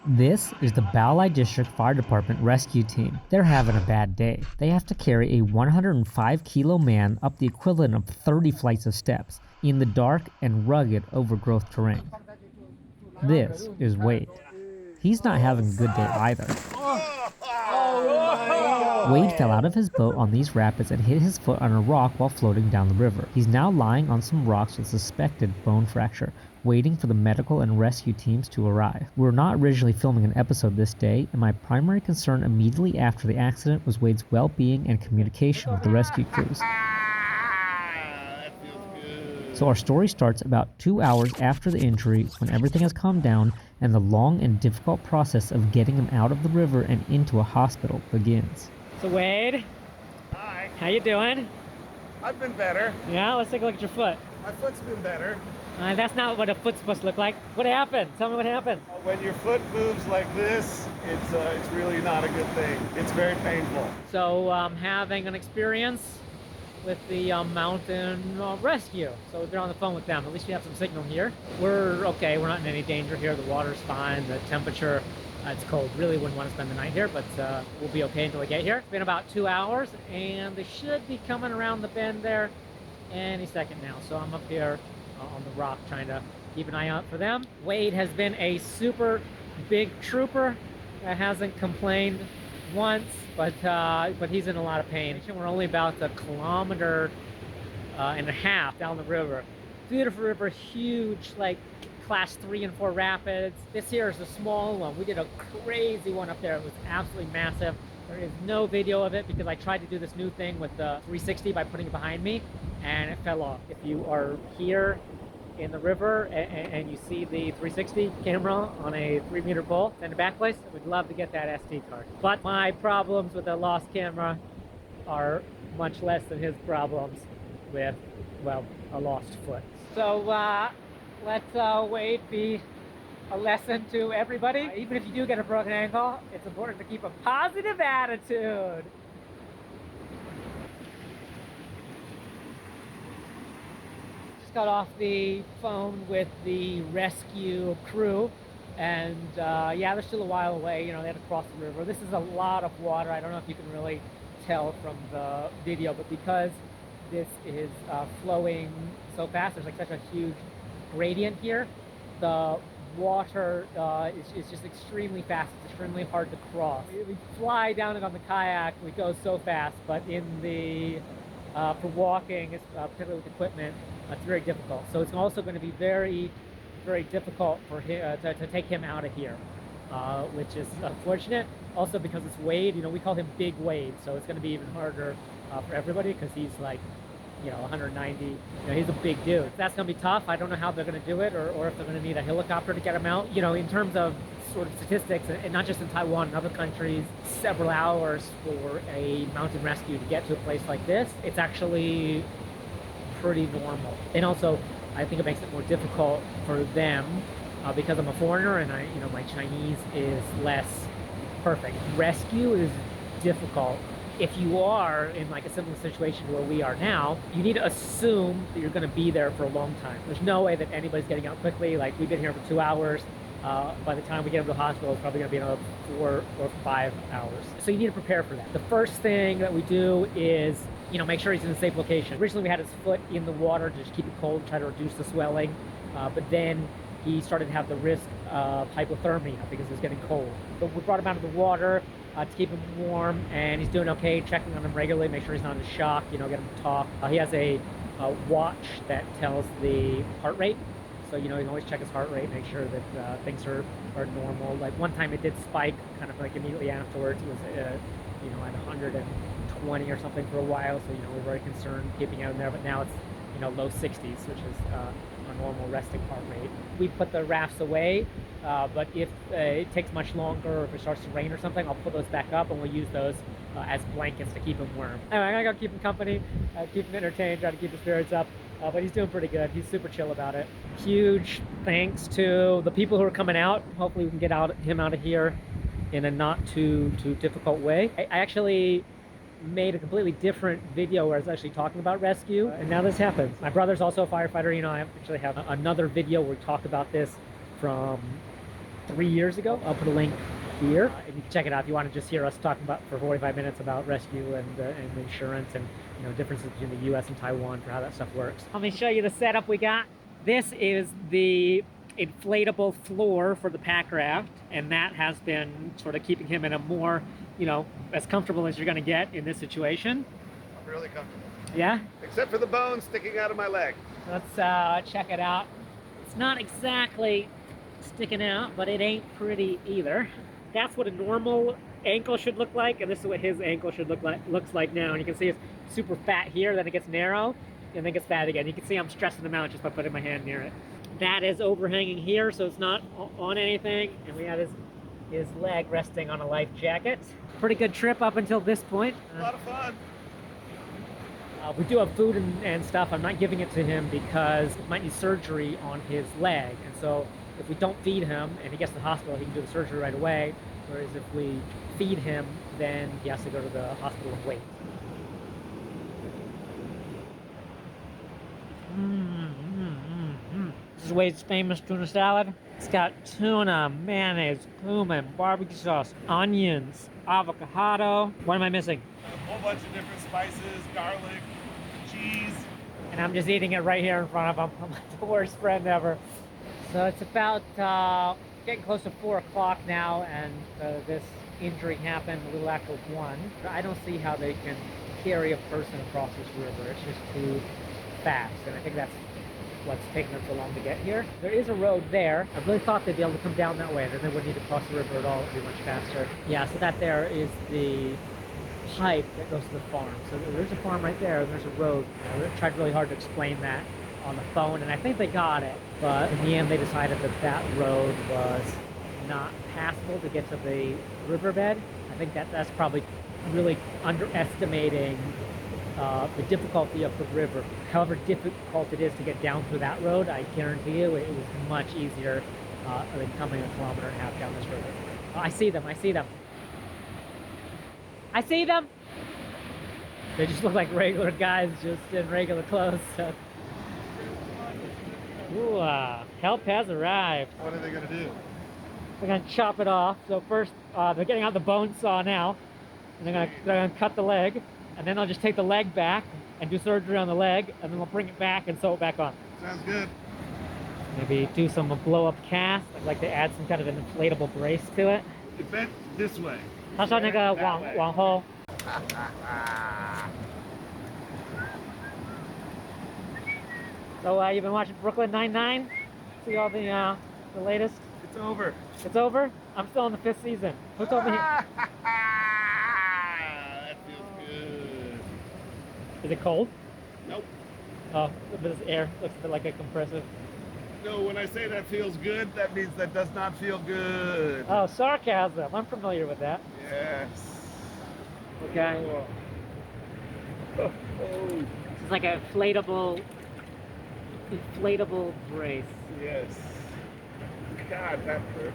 This is the Baolai District Fire Department rescue team. They're having a bad day. They have to carry a 105-kilo man up the equivalent of 30 flights of steps in the dark and rugged overgrowth terrain. This is Wade. He's not having a good day either. Wade fell out of his boat on these rapids and hit his foot on a rock while floating down the river. He's now lying on some rocks with suspected bone fracture, waiting for the medical and rescue teams to arrive. We were not originally filming an episode this day, and my primary concern immediately after the accident was Wade's well-being and communication with the rescue crews. So our story starts about 2 hours after the injury, when everything has calmed down and the long and difficult process of getting him out of the river and into a hospital begins. So Wade, Hi. how you doing? I've been better. Yeah, let's take a look at your foot. My foot's been better. That's not what a foot's supposed to look like. What happened? Tell me what happened. When your foot moves like this, it's really not a good thing. It's very painful. So having an experience with the mountain rescue. So they're on the phone with them. At least we have some signal here. We're okay. We're not in any danger here. The water's fine. The temperature, it's cold. Really wouldn't want to spend the night here, but we'll be okay until we get here. It's been about 2 hours, and they should be coming around the bend there any second now. So I'm up here on the rock trying to keep an eye out for them. Wade has been a super big trooper. Hasn't complained once, but he's in a lot of pain. We're only about a kilometer and a half down the river. Beautiful river, huge, like class 3 and 4 rapids. This here is a small one. We did a crazy one up there. It was absolutely massive. There is no video of it because I tried to do this new thing with the 360 by putting it behind me, and it fell off. If you are here in the river and you see the 360 camera on a 3-meter pole and a backplace, we'd love to get that SD card. But my problems with a lost camera are much less than his problems with, well, a lost foot. So let's Wade be a lesson to everybody. Even if you do get a broken ankle, it's important to keep a positive attitude. Got off the phone with the rescue crew, and yeah, they're still a while away. You know, they had to cross the river. This is a lot of water. I don't know if you can really tell from the video, but because this is flowing so fast, there's like such a huge gradient here. The water is just extremely fast. It's extremely hard to cross. We fly down it on the kayak. We go so fast, but in the for walking, particularly with equipment, it's very difficult. So it's also going to be very, very difficult for him to take him out of here, which is unfortunate. Also because it's Wade, you know, we call him Big Wade, so it's going to be even harder for everybody because he's like, you know, 190. You know, he's a big dude. That's going to be tough. I don't know how they're going to do it, or if they're going to need a helicopter to get him out. You know, in terms of sort of statistics, and not just in Taiwan, in other countries, several hours for a mountain rescue to get to a place like this, it's actually pretty normal. And also, I think it makes it more difficult for them because I'm a foreigner and my Chinese is less perfect. Rescue is difficult. If you are in like a similar situation where we are now, you need to assume that you're going to be there for a long time. There's no way that anybody's getting out quickly. Like, we've been here for 2 hours. By the time we get him to the hospital, it's probably going to be another 4 or 5 hours. So you need to prepare for that. The first thing that we do is, you know, make sure he's in a safe location. Originally, we had his foot in the water to just keep it cold, try to reduce the swelling. But then he started to have the risk of hypothermia because it was getting cold. But we brought him out of the water to keep him warm, and he's doing okay, checking on him regularly, make sure he's not in shock, you know, get him to talk. He has a watch that tells the heart rate. So, you know, you can always check his heart rate, make sure that things are normal. Like one time it did spike kind of like immediately afterwards. It was, you know, at 120 or something for a while. So, you know, we're very concerned keeping out in there. But now it's, you know, low 60s, which is a normal resting heart rate. We put the rafts away, but if it takes much longer, or if it starts to rain or something, I'll put those back up and we'll use those as blankets to keep him warm. Anyway, I gotta go keep him company, keep him entertained, try to keep his spirits up. But he's doing pretty good. He's super chill about it. Huge thanks to the people who are coming out. Hopefully we can get him out of here in a not too difficult way. I actually made a completely different video where I was actually talking about rescue, and now this happens. My brother's also a firefighter. You know, I actually have another video where we talk about this from 3 years ago. I'll put a link here. And you can check it out if you want to just hear us talking about for 45 minutes about rescue and insurance and differences between the U.S. and Taiwan for how that stuff works. Let me show you the setup we got. This is the inflatable floor for the pack raft, and that has been sort of keeping him in a more, as comfortable as you're going to get in this situation. I'm really comfortable. Yeah? Except for the bone sticking out of my leg. Let's check it out. It's not exactly sticking out, but it ain't pretty either. That's what a normal ankle should look like, and this is what his ankle should looks like now. And you can see it's super fat here, then it gets narrow, and then it gets fat again. You can see I'm stressing them out just by putting my hand near it. That is overhanging here, so it's not on anything, and we have his leg resting on a life jacket. Pretty good trip up until this point. A lot of fun. We do have food and stuff. I'm not giving it to him because it might need surgery on his leg, and so if we don't feed him and he gets to the hospital, he can do the surgery right away. Whereas if we feed him, then he has to go to the hospital and wait. This is Wade's famous tuna salad. It's got tuna, mayonnaise, cumin, barbecue sauce, onions, avocado. What am I missing? A whole bunch of different spices, garlic, cheese. And I'm just eating it right here in front of him. I'm the worst friend ever. So it's about getting close to 4 o'clock now, and this injury happened a little after 1. I don't see how they can carry a person across this river. It's just too fast, and I think that's what's taking them so long to get here. There is a road there. I really thought they'd be able to come down that way, then they wouldn't need to cross the river at all. It would be much faster. Yeah, so that there is the pipe that goes to the farm. So there's a farm right there, and there's a road. I tried really hard to explain that on the phone, and I think they got it, but in the end they decided that road was not passable to get to the riverbed. I think that's probably really underestimating the difficulty of the river. However difficult it is to get down through that road, I guarantee you it was much easier than coming 1.5 kilometers down this river. I see them. I see them. I see them. They just look like regular guys just in regular clothes. So. Ooh, help has arrived. What are they going to do? They're going to chop it off. So first, they're getting out the bone saw now. And they're going to cut the leg. And then they'll just take the leg back and do surgery on the leg. And then they'll bring it back and sew it back on. Sounds good. Maybe do some blow-up cast. I'd like to add some kind of an inflatable brace to it. It bent this way. 他说那个往后 So you've been watching Brooklyn Nine-Nine? See all the latest? It's over. It's over? I'm still in the 5th season. Who told me? That feels good. Is it cold? Nope. Oh, this air looks a bit like a compressor. No, when I say that feels good, that means that does not feel good. Oh, sarcasm. I'm familiar with that. Yes. Okay. Oh. It's like an inflatable brace. Yes. God, that hurt.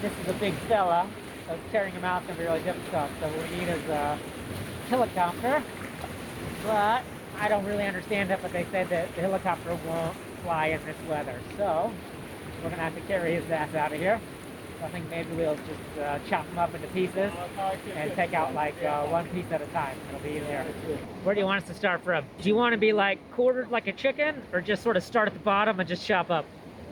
This is a big fella, so carrying him out is going to be really difficult. So what we need is a helicopter, but I don't really understand it, but they said that the helicopter won't fly in this weather. So we're going to have to carry his ass out of here. So I think maybe we'll just chop him up into pieces and take out like one piece at a time. It'll be easier. Where do you want us to start from? Do you want to be like quartered like a chicken, or just sort of start at the bottom and just chop up?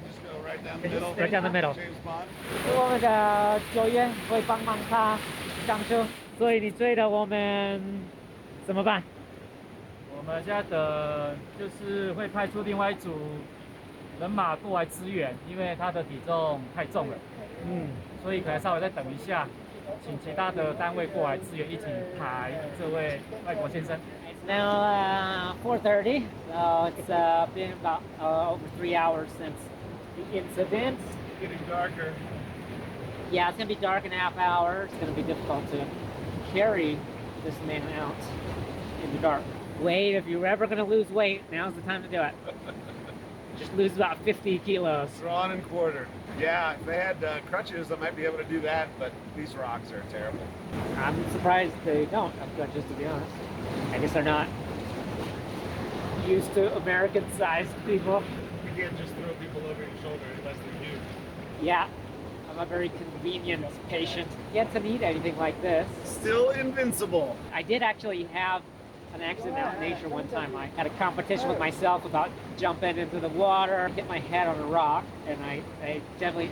Just go right down the middle. Right down the middle. James Bond. 我那个救援会帮忙他上车，所以你追的我们怎么办？我们现在等就是会派出另外一组人马过来支援，因为他的体重太重了，所以可能稍微再等一下，请其他的单位过来支援，一起抬这位外国先生。Now 4:30, so it's been about over 3 hours since the incident. Getting darker. Yeah, it's gonna be dark in a half hour. It's gonna be difficult to carry this man out in the dark. Wade, if you're ever gonna lose weight, now's the time to do it. Just lose about 50 kilos. Drawn and quartered. Yeah, if they had crutches, I might be able to do that, but these rocks are terrible. I'm surprised they don't have crutches, to be honest. I guess they're not used to American-sized people. You can't just throw people over your shoulder unless they're new. Yeah, I'm a very convenient patient. Get to need anything like this. Still invincible. I did actually have an accident out in nature one time. I had a competition with myself about jumping into the water, hit my head on a rock, and I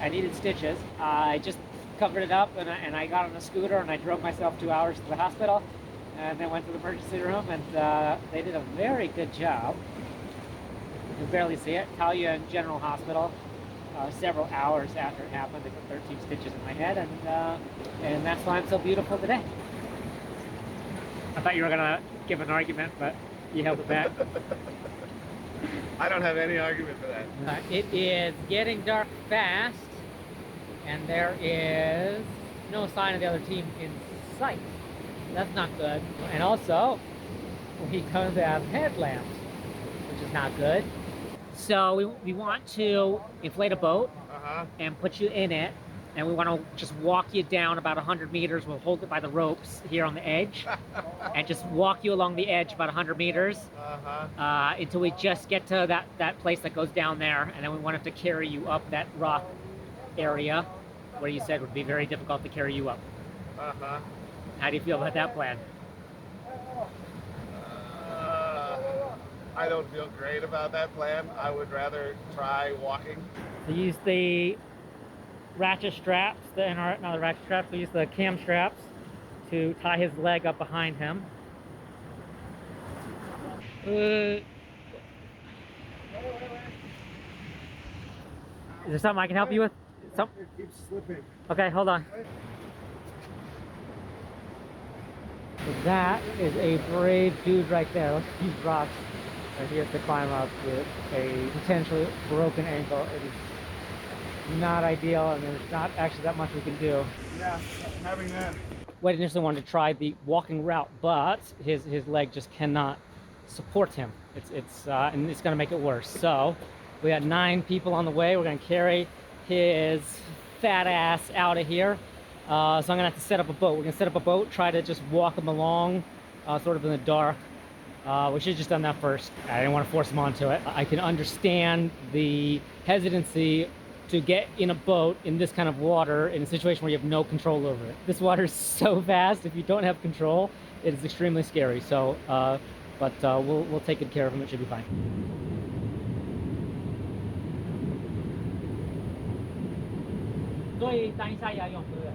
needed stitches. I just covered it up, and I got on a scooter, and I drove myself 2 hours to the hospital, and then went to the emergency room, and they did a very good job. You can barely see it. Taoyuan General Hospital. Several hours after it happened, they put 13 stitches in my head, and that's why I'm so beautiful today. I thought you were gonna give an argument, but you held it back. I don't have any argument for that. It is getting dark fast, and there is no sign of the other team in sight. That's not good. And also, we don't have headlamps, which is not good. So we want to inflate a boat and put you in it, and we want to just walk you down about 100 meters. We'll hold it by the ropes here on the edge and just walk you along the edge about 100 meters until we just get to that place that goes down there, and then we want it to carry you up that rock area where you said would be very difficult to carry you up. How do you feel about that plan? I don't feel great about that plan. I would rather try walking. We use the ratchet straps, not the ratchet straps, we use the cam straps to tie his leg up behind him. Is there something I can help you with? It keeps slipping. Okay, hold on. So that is a brave dude right there. Look at these rocks. And he has to climb up with a potentially broken ankle. It is not ideal, and there's not actually that much we can do. Yeah, having that. Wade initially wanted to try the walking route, but his leg just cannot support him. And it's going to make it worse. So we got 9 people on the way. We're going to carry his fat ass out of here. So I'm going to have to set up a boat. We're going to set up a boat, try to just walk him along, sort of in the dark. We should have just done that first. I didn't want to force him onto it. I can understand the hesitancy to get in a boat in this kind of water in a situation where you have no control over it. This water is so fast, if you don't have control, it is extremely scary. So, but we'll take good care of him. It should be fine. 所以当一下也要用，对不对？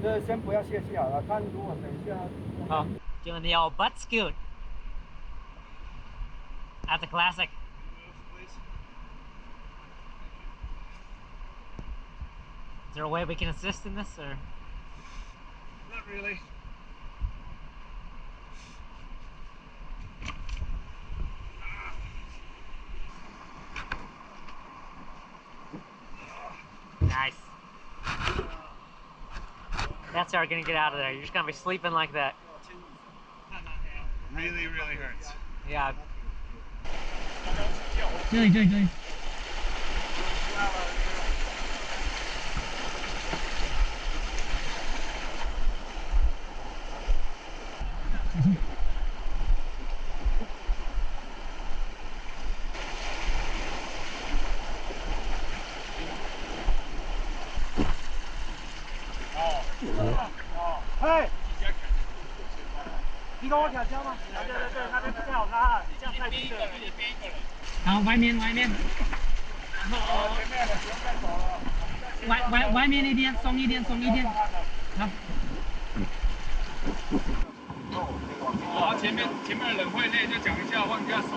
这先不要泄气好了，看如果等一下。好，doing the old butt scoot. That's a classic. Is there a way we can assist in this, or? Not really. Nice. That's how we're gonna get out of there. You're just gonna be sleeping like that. Really, really hurts. Yeah. 对对对。嘿，你跟我调教吗？对对对，那边不太好拉，这样太低了。好，外面，然后前面的不用再走了。外面一点，松一点。好。好，前面的人会累就讲一下，换一下手，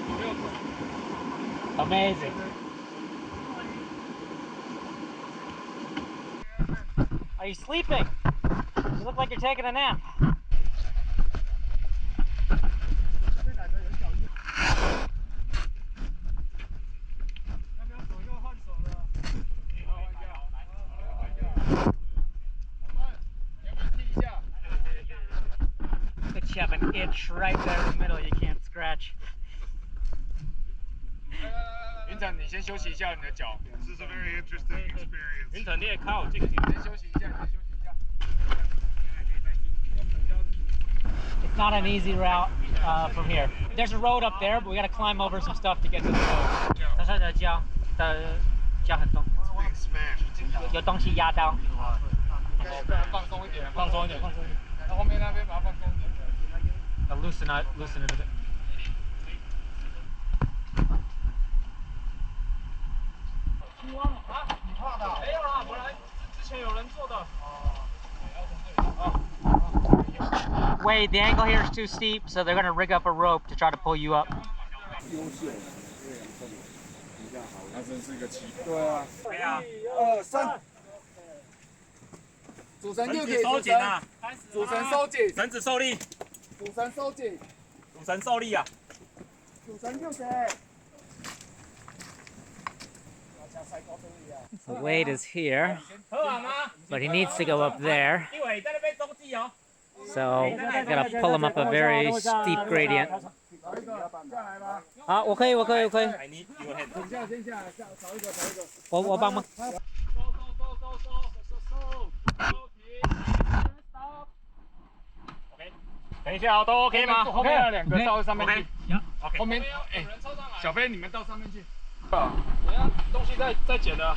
左右走。Amazing. Are you sleeping? You look like you're taking a nap. But you have an itch right there in the middle you can't scratch. 云城，你先休息一下你的脚。 This is a very interesting experience. 云城，你也靠我近一点，先休息一下，It's not an easy route from here. There's a road up there, but we got to climb over some stuff to get to the road. 它是的胶很重，有东西压到。放松一点，放松一点，放松一点。然后后面那边把它放松一点。Loosen it a bit. 青蛙啊，你怕的？没有啦，本来之前有人做的。Wait, the angle here is too steep, so they're gonna rig up a rope to try to pull you up. 他真是个奇葩。对啊。1、2、3。主绳就给收紧啊！主绳收紧，绳子受力，主绳收紧，主绳受力啊！主绳就给。 The weight is here, but he needs to go up there. So I gotta pull him up a very steep gradient. 好，我可以。我帮忙。等一下，都 OK 吗？后面2个到上面去。 OK。后面，小飞你们到上面去。等下东西再捡的。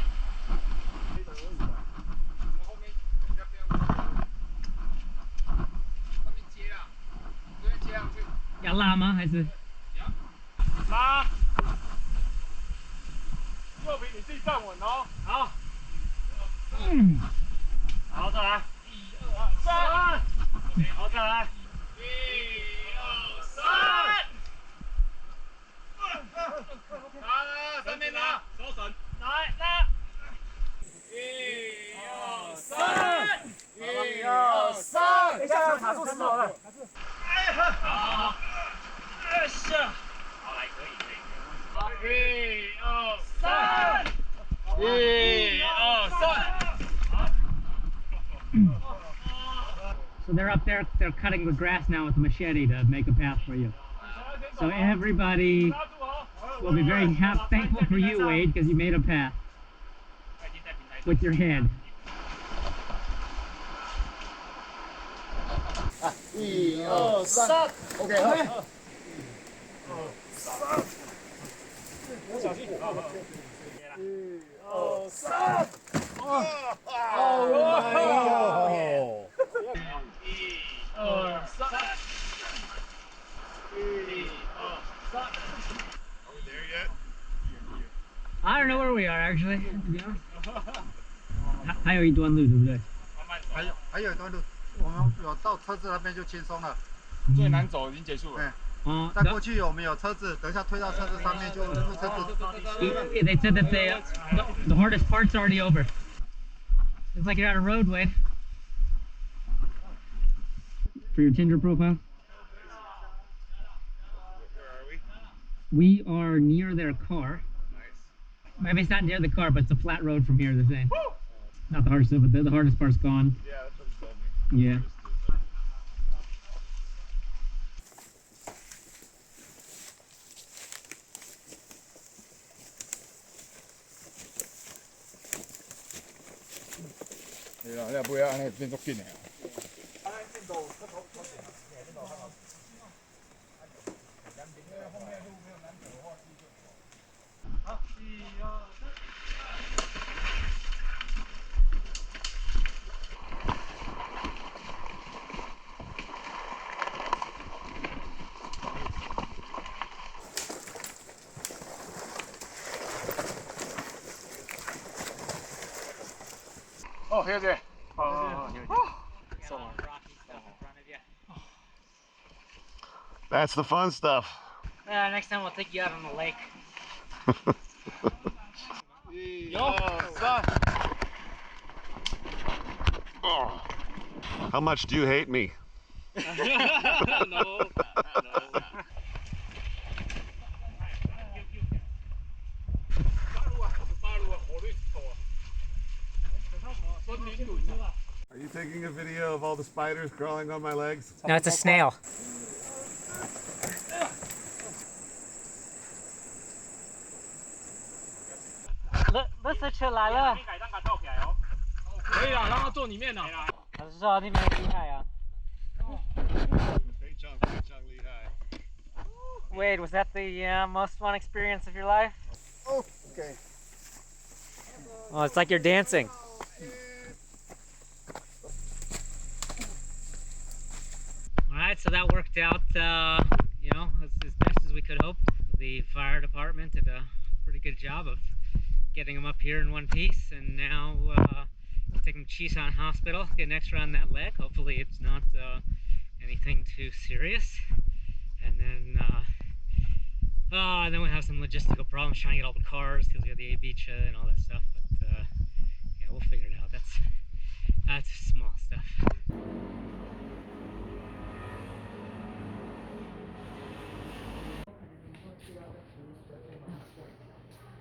要拉吗？还是？拉。右平你自己站稳哦。好。好，再来。1、2、3。好，再来。1、2、3。拉，上面拉，收绳，来拉。1、2、3。1、2、3。等一下，卡住石头了。好。 哎呀，好来，可以。1、2、3。1、2、3。 So they're up there. They're cutting the grass now with a machete to make a path for you. So everybody will be very thankful for you, Wade, because you made a path with your head. 1、2、3。OK， 好。小心。1、2、3。哦。1、2、3。1、2、3。Are we there yet? I don't know where we are actually, to be honest. 还有一段路，对不对？还有一段路，我们有到车子那边就轻松了。最难走已经结束了。再过去我们有车子，等一下推到车子上面就入车子。They said that the hardest part's already over. Looks like you're on a road, Wade. For your Tinder profile. We are near their car. Maybe it's not near the car, but it's a flat road from here, they're saying. Not the hardest, but the hardest part's gone. Yeah, that's what he told me. Yeah. Yeah, 你不要安尼变足紧的。Oh, here's it. Oh, here's it. So long. That's the fun stuff. Next time we'll take you out on the lake. Oh. How much do you hate me? No. 8路啊，Are you taking a video of all the spiders crawling on my legs? No, it's a snail. Listen 出来了。改让它跳起来哦。可以啊，让它坐里面啊。我是说那边很厉害啊。Great job. Wade, was that the most fun experience of your life? Okay. Oh, it's like you're dancing. All right, so that worked out, as best as we could hope. The fire department did a pretty good job of getting him up here in one piece, and now taking him to Qishan Hospital, get an X-ray on that leg. Hopefully it's not anything too serious. And then we have some logistical problems trying to get all the cars because we have the A-Beach and all that stuff. But yeah, we'll figure it out. That's small stuff.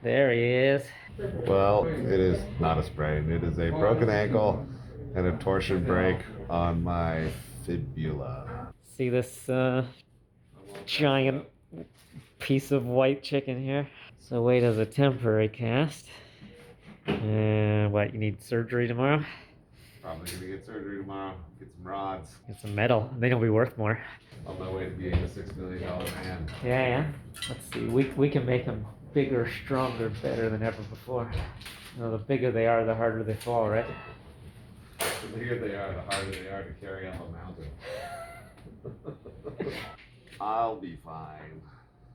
There he is. Well, it is not a sprain. It is a broken ankle and a torsion break on my fibula. See this giant piece of white chicken here? So Wade has a temporary cast. And what, you need surgery tomorrow? Probably gonna get surgery tomorrow. Get some rods. Get some metal. They don't be worth more. On my way to being a $6 million man. Yeah. Let's see. We can make them bigger, stronger, better than ever before. The bigger they are, the harder they fall, right? The bigger they are, the harder they are to carry up a mountain. I'll be fine.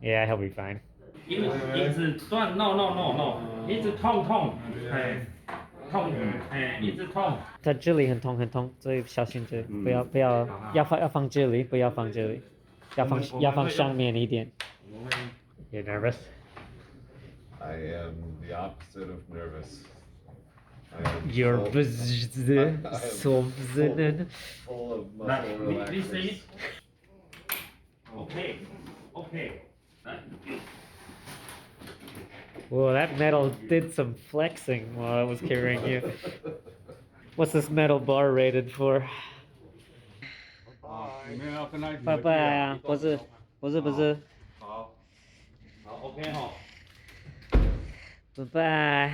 Yeah, he'll be fine. 因为一直断 ，no， 一直痛，一直痛。它这里很痛，所以小心这里，不要放这里，不要放这里，要放上面一点。You nervous? I am the opposite of nervous. You're full of muscle relaxers. Okay. Whoa, that metal did some flexing while I was carrying you. What's this metal bar rated for? Bye bye 啊，不是。好，OK 哈。Bye bye.